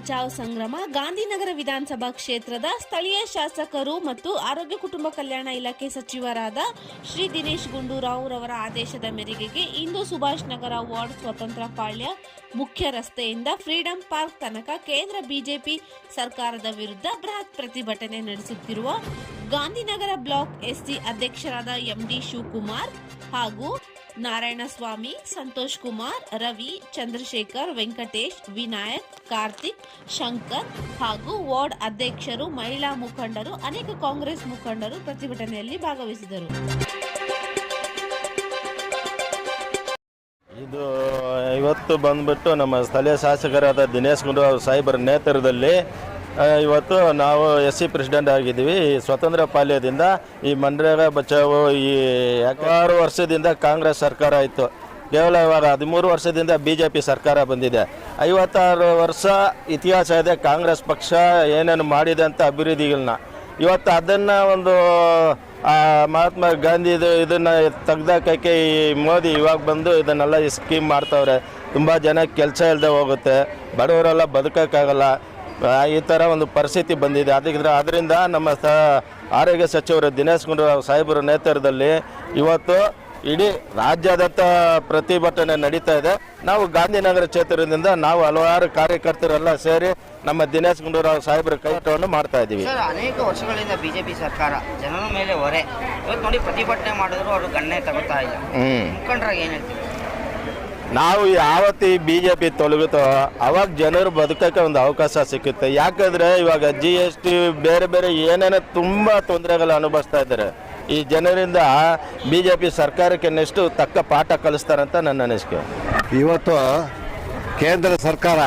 ಬಚಾವ್ ಸಂಗ್ರಾಮ ಗಾಂಧಿನಗರ ವಿಧಾನಸಭಾ ಕ್ಷೇತ್ರದ ಸ್ಥಳೀಯ ಶಾಸಕರು ಮತ್ತು ಆರೋಗ್ಯ ಕುಟುಂಬ ಕಲ್ಯಾಣ ಇಲಾಖೆ ಸಚಿವರಾದ ಶ್ರೀ ದಿನೇಶ್ ಗುಂಡೂರಾವ್ ರವರ ಆದೇಶದ ಮೇರೆಗೆ ಇಂದು ಸುಭಾಷ್ ನಗರ ವಾರ್ಡ್ ಸ್ವತಂತ್ರ ಪಾಳ್ಯ ಮುಖ್ಯ ರಸ್ತೆಯಿಂದ ಫ್ರೀಡಂ ಪಾರ್ಕ್ ತನಕ ಕೇಂದ್ರ ಬಿಜೆಪಿ ಸರ್ಕಾರದ ವಿರುದ್ಧ ಬೃಹತ್ ಪ್ರತಿಭಟನೆ ನಡೆಸುತ್ತಿರುವ ಗಾಂಧಿನಗರ ಬ್ಲಾಕ್ ಎಸ್ಸಿ ಅಧ್ಯಕ್ಷರಾದ ಎಂಡಿ ಶಿವಕುಮಾರ್ ಹಾಗೂ ನಾರಾಯಣಸ್ವಾಮಿ, ಸಂತೋಷ್ ಕುಮಾರ್, ರವಿ, ಚಂದ್ರಶೇಖರ್, ವೆಂಕಟೇಶ್, ವಿನಾಯಕ್, ಕಾರ್ತಿಕ್, ಶಂಕರ್ ಹಾಗೂ ವಾರ್ಡ್ ಅಧ್ಯಕ್ಷರು, ಮಹಿಳಾ ಮುಖಂಡರು, ಅನೇಕ ಕಾಂಗ್ರೆಸ್ ಮುಖಂಡರು ಪ್ರತಿಭಟನೆಯಲ್ಲಿ ಭಾಗವಹಿಸಿದರು. ಇದು ಇವತ್ತು ಬಂದ್ಬಿಟ್ಟು ನಮ್ಮ ಸ್ಥಳೀಯ ಶಾಸಕರಾದ ದಿನೇಶ್ ಗುಂಡೂರಾವ್ ಸಾಹೇಬರ ನೇತೃತ್ವದಲ್ಲಿ ಇವತ್ತು ನಾವು ಎಸ್ ಸಿ ಪ್ರೆಸಿಡೆಂಟ್ ಆಗಿದ್ದೀವಿ. ಸ್ವತಂತ್ರ ಪಾಳ್ಯದಿಂದ ಈ ಮನ್ರೇಗಾ ಬಚಾವೋ ಈ 6 ವರ್ಷದಿಂದ ಕಾಂಗ್ರೆಸ್ ಸರ್ಕಾರ ಇತ್ತು. ಕೇವಲ ಇವಾಗ 13 ವರ್ಷದಿಂದ BJP ಸರ್ಕಾರ ಬಂದಿದೆ. 56 ವರ್ಷ ಇತಿಹಾಸ ಇದೆ ಕಾಂಗ್ರೆಸ್ ಪಕ್ಷ ಏನೇನು ಮಾಡಿದೆ ಅಂತ ಅಭಿವೃದ್ಧಿಗಳನ್ನ. ಇವತ್ತು ಅದನ್ನು ಒಂದು ಮಹಾತ್ಮ ಗಾಂಧಿದು ಇದನ್ನು ತೆಗ್ದಾಕಕ್ಕೆ ಈ ಮೋದಿ ಇವಾಗ ಬಂದು ಇದನ್ನೆಲ್ಲ ಈ ಸ್ಕೀಮ್ ಮಾಡ್ತವ್ರೆ. ತುಂಬ ಜನ ಕೆಲಸ ಇಲ್ಲದೆ ಹೋಗುತ್ತೆ, ಬಡವರೆಲ್ಲ ಬದುಕೋಕ್ಕಾಗಲ್ಲ. ಈ ಥರ ಒಂದು ಪರಿಸ್ಥಿತಿ ಬಂದಿದೆ. ಅದರಿಂದ ನಮ್ಮ ಆರೋಗ್ಯ ಸಚಿವರು ದಿನೇಶ್ ಗುಂಡೂರಾವ್ ಸಾಹೇಬರ ನೇತೃತ್ವದಲ್ಲಿ ಇವತ್ತು ಇಡೀ ರಾಜ್ಯಾದ್ಯಂತ ಪ್ರತಿಭಟನೆ ನಡೀತಾ ಇದೆ. ನಾವು ಗಾಂಧಿನಗರ ಕ್ಷೇತ್ರದಿಂದ ನಾವು ಹಲವಾರು ಕಾರ್ಯಕರ್ತರೆಲ್ಲ ಸೇರಿ ನಮ್ಮ ದಿನೇಶ್ ಗುಂಡೂರಾವ್ ಸಾಹೇಬರ ಕೈಟವನ್ನು ಮಾಡ್ತಾ ಇದ್ದೀವಿ. ಅನೇಕ ವರ್ಷಗಳಿಂದ ಬಿಜೆಪಿ ಸರ್ಕಾರ ಜನರ ಮೇಲೆ ಹೊರೆ, ಇವತ್ತು ನೋಡಿ ಪ್ರತಿಭಟನೆ ಮಾಡಿದ್ರು ಅವರು ಗಣನೆ ತಗೋತಾ ಇಲ್ಲ. ಮುಖಂಡರಾಗಿ ಏನು ಹೇಳ್ತೀವಿ? ನಾವು ಯಾವತ್ತು ಈ BJP ತೊಲಗುತ್ತೋ ಅವಾಗ ಜನರು ಬದುಕೋಕ್ಕೆ ಒಂದು ಅವಕಾಶ ಸಿಕ್ಕುತ್ತೆ. ಯಾಕಂದರೆ ಇವಾಗ GST ಬೇರೆ ಬೇರೆ ಏನೇನೋ ತುಂಬ ತೊಂದರೆಗಳು ಅನುಭವಿಸ್ತಾ ಇದ್ದಾರೆ. ಈ ಜನರಿಂದ BJP ಸರ್ಕಾರಕ್ಕೆ ನೆಕ್ಸ್ಟು ತಕ್ಕ ಪಾಠ ಕಲಿಸ್ತಾರಂತ ನನ್ನ ಅನಿಸಿಕೆ. ಇವತ್ತು ಕೇಂದ್ರ ಸರ್ಕಾರ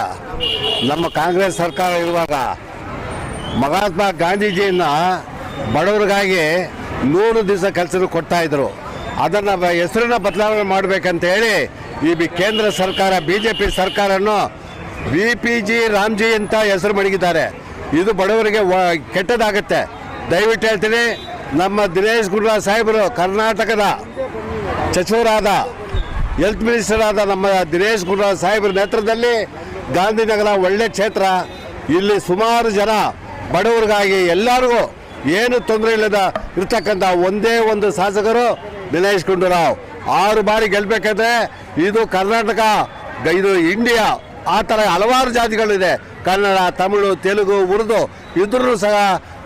ನಮ್ಮ ಕಾಂಗ್ರೆಸ್ ಸರ್ಕಾರ ಇರುವಾಗ ಮಹಾತ್ಮ ಗಾಂಧೀಜಿಯನ್ನು ಬಡವರಿಗಾಗಿ 100 ದಿವಸ ಕೆಲಸ ಕೊಡ್ತಾಯಿದ್ರು. ಅದನ್ನು ಹೆಸರನ್ನ ಬದಲಾವಣೆ ಮಾಡಬೇಕಂತ ಹೇಳಿ ಈ ಕೇಂದ್ರ ಸರ್ಕಾರ BJP ಸರ್ಕಾರವನ್ನು VPG ರಾಮ್ಜಿ ಅಂತ ಹೆಸರು ಮಡಗಿದ್ದಾರೆ. ಇದು ಬಡವರಿಗೆ ಕೆಟ್ಟದಾಗುತ್ತೆ. ದಯವಿಟ್ಟು ಹೇಳ್ತೀನಿ, ನಮ್ಮ ದಿನೇಶ್ ಗುಂಡೂರಾವ್ ಸಾಹೇಬರು ಕರ್ನಾಟಕದ ಸಚಿವರಾದ ಹೆಲ್ತ್ ಮಿನಿಸ್ಟರ್ ಆದ ನಮ್ಮ ದಿನೇಶ್ ಗುಂಡೂರಾವ್ ಸಾಹೇಬರ ನೇತೃತ್ವದಲ್ಲಿ ಗಾಂಧಿನಗರ ಒಳ್ಳೆ ಕ್ಷೇತ್ರ. ಇಲ್ಲಿ ಸುಮಾರು ಜನ ಬಡವರಿಗಾಗಿ ಎಲ್ಲರಿಗೂ ಏನು ತೊಂದರೆ ಇಲ್ಲದ ಇರ್ತಕ್ಕಂಥ ಒಂದೇ ಒಂದು ಶಾಸಕರು ದಿನೇಶ್ ಗುಂಡೂರಾವ್. 6 ಬಾರಿ ಗೆಲ್ಲಬೇಕಾದ್ರೆ ಇದು ಕರ್ನಾಟಕ, ಇದು ಇಂಡಿಯಾ, ಆ ಥರ ಹಲವಾರು ಜಾತಿಗಳಿದೆ. ಕನ್ನಡ, ತಮಿಳು, ತೆಲುಗು, ಉರ್ದು ಇದ್ರೂ ಸಹ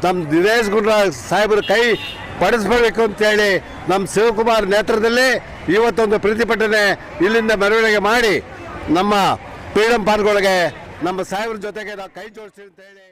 ನಮ್ಮ ದಿನೇಶ್ ಗುಂಡೂರಾವ್ ಸಾಹೇಬರು ಕೈ ಪಡಿಸ್ಬೇಕು ಅಂತೇಳಿ ನಮ್ಮ ಶಿವಕುಮಾರ್ ನೇತೃತ್ವದಲ್ಲಿ ಇವತ್ತೊಂದು ಪ್ರತಿಭಟನೆ ಇಲ್ಲಿಂದ ಮೆರವಣಿಗೆ ಮಾಡಿ ನಮ್ಮ ಫ್ರೀಡಂ ಪಾರ್ಕ್ ಒಳಗೆ ನಮ್ಮ ಸಾಹೇಬ್ರ ಜೊತೆಗೆ ನಾವು ಕೈ ಜೋಡಿಸ್ತೀವಿ ಅಂತ ಹೇಳಿ